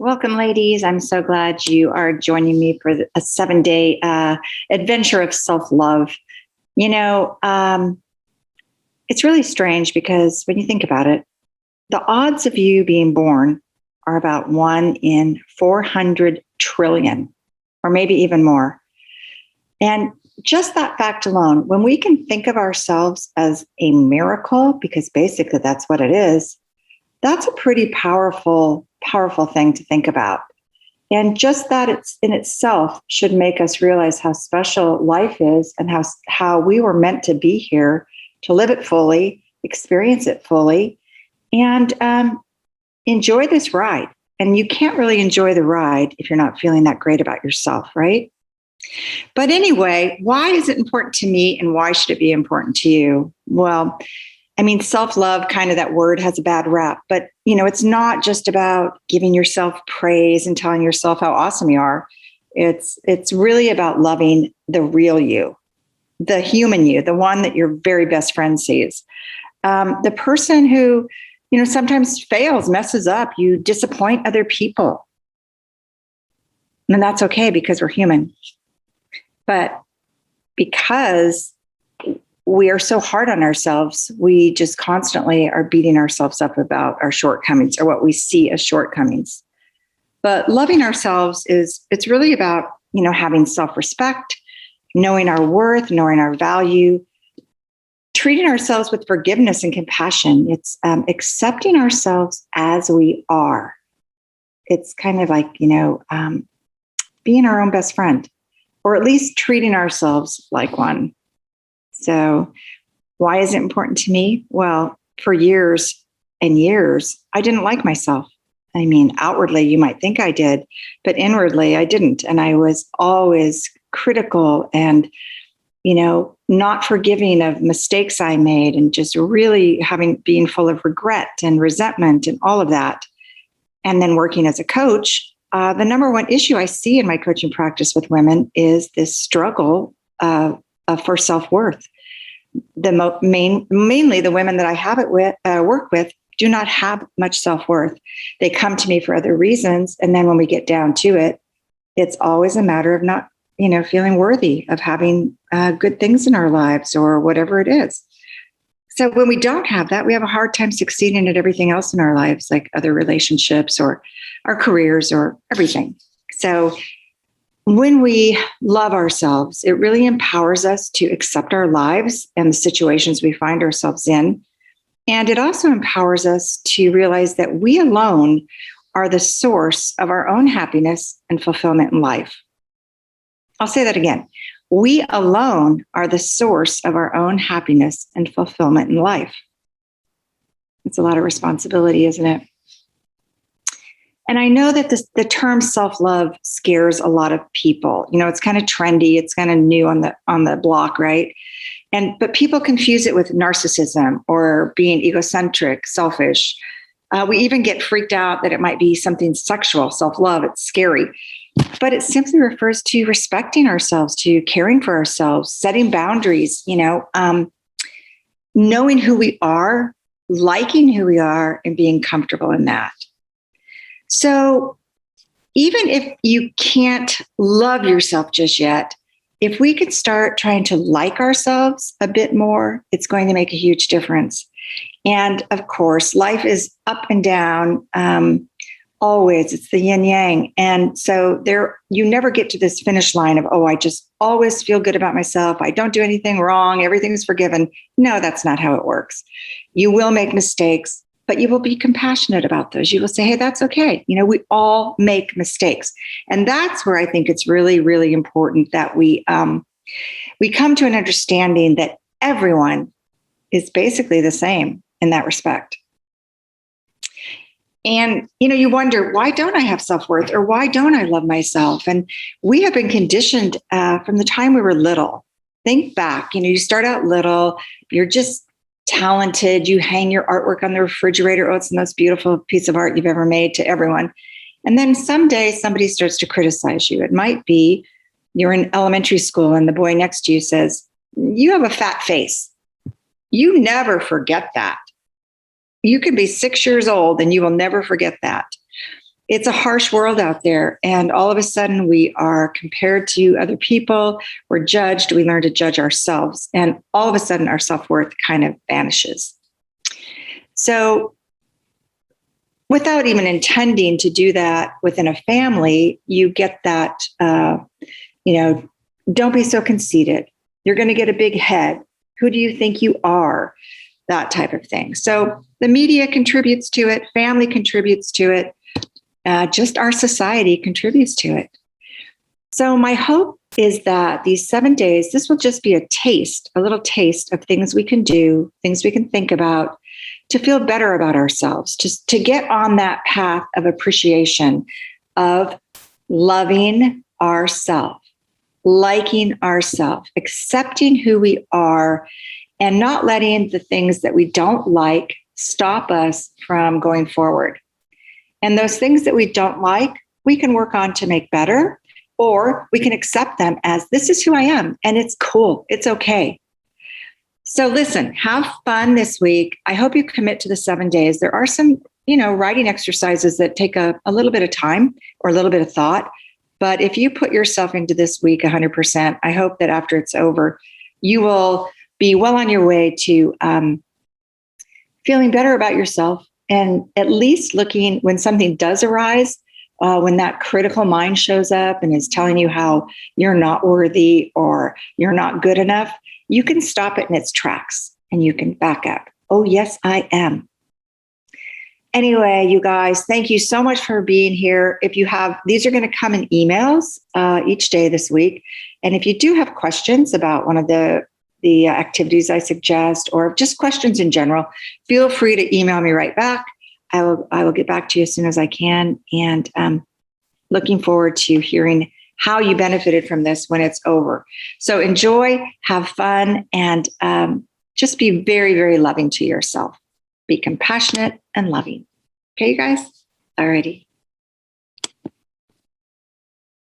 Welcome, ladies. I'm so glad you are joining me for a 7-day adventure of self-love. You know, it's really strange because when you think about it, the odds of you being born are about 1 in 400 trillion, or maybe even more. And just that fact alone, when we can think of ourselves as a miracle, because basically that's what it is, that's a pretty powerful thing to think about. And just that it's in itself should make us realize how special life is and how we were meant to be here to live it fully, experience it fully, and enjoy this ride. And you can't really enjoy the ride if you're not feeling that great about yourself, right? But anyway, why is it important to me and why should it be important to you? Well, I mean, self-love, kind of that word has a bad rap, but it's not just about giving yourself praise and telling yourself how awesome you are. It's really about loving the real you, the human you, the one that your very best friend sees. The person who, sometimes fails, messes up, you disappoint other people. And that's okay because we're human. But because we are so hard on ourselves, we just constantly are beating ourselves up about our shortcomings or what we see as shortcomings. But loving ourselves it's really about, having self-respect, knowing our worth, knowing our value, treating ourselves with forgiveness and compassion. It's accepting ourselves as we are. It's kind of like, being our own best friend, or at least treating ourselves like one. So why is it important to me? Well, for years and years, I didn't like myself. I mean, outwardly, you might think I did, but inwardly, I didn't. And I was always critical and, not forgiving of mistakes I made and just really being full of regret and resentment and all of that. And then working as a coach, the number one issue I see in my coaching practice with women is this struggle for self-worth. Mainly the women that I have work with do not have much self-worth. They come to me for other reasons. And then when we get down to it, it's always a matter of not, feeling worthy of having good things in our lives or whatever it is. So when we don't have that, we have a hard time succeeding at everything else in our lives, like other relationships or our careers or everything. So when we love ourselves, it really empowers us to accept our lives and the situations we find ourselves in. And it also empowers us to realize that we alone are the source of our own happiness and fulfillment in life. I'll say that again. We alone are the source of our own happiness and fulfillment in life. It's a lot of responsibility, isn't it? And I know that the term self-love scares a lot of people. It's kind of trendy. It's kind of new on the block, right? But people confuse it with narcissism or being egocentric, selfish. We even get freaked out that it might be something sexual, self-love. It's scary. But it simply refers to respecting ourselves, to caring for ourselves, setting boundaries, knowing who we are, liking who we are, and being comfortable in that. So even if you can't love yourself just yet, if we could start trying to like ourselves a bit more, it's going to make a huge difference. And of course, life is up and down. Always, it's the yin yang. And so you never get to this finish line of, I just always feel good about myself. I don't do anything wrong. Everything's forgiven. No, that's not how it works. You will make mistakes, but you will be compassionate about those. You will say, hey, that's okay. We all make mistakes. And that's where I think it's really, really important that we come to an understanding that everyone is basically the same in that respect. And, you wonder, why don't I have self-worth or why don't I love myself? And we have been conditioned from the time we were little. Think back, you start out little, you're just talented. You hang your artwork on the refrigerator. Oh, it's the most beautiful piece of art you've ever made to everyone. And then someday somebody starts to criticize you. It might be you're in elementary school and the boy next to you says, you have a fat face. You never forget that. You can be 6 years old and you will never forget that. it's a harsh world out there. And all of a sudden we are compared to other people. We're judged. We learn to judge ourselves. And all of a sudden our self-worth kind of vanishes. So without even intending to do that within a family, you get that, don't be so conceited. You're going to get a big head. Who do you think you are? That type of thing. So the media contributes to it. Family contributes to it. Just our society contributes to it. So my hope is that these 7 days, this will just be a little taste of things we can do, things we can think about to feel better about ourselves, just to get on that path of appreciation, of loving ourselves, liking ourselves, accepting who we are, and not letting the things that we don't like stop us from going forward. And those things that we don't like, we can work on to make better, or we can accept them as this is who I am, and it's cool, it's okay. So listen, have fun this week. I hope you commit to the 7 days. There are some, writing exercises that take a little bit of time or a little bit of thought. But if you put yourself into this week 100%, I hope that after it's over, you will be well on your way to feeling better about yourself, and at least looking when something does arise, when that critical mind shows up and is telling you how you're not worthy or you're not good enough, you can stop it in its tracks and you can back up. Oh, yes, I am. Anyway, you guys, thank you so much for being here. If you have, these are going to come in emails each day this week. And if you do have questions about one of the activities I suggest, or just questions in general, feel free to email me right back. I will get back to you as soon as I can. And looking forward to hearing how you benefited from this when it's over. So enjoy, have fun, and just be very, very loving to yourself. Be compassionate and loving. Okay, you guys? Alrighty.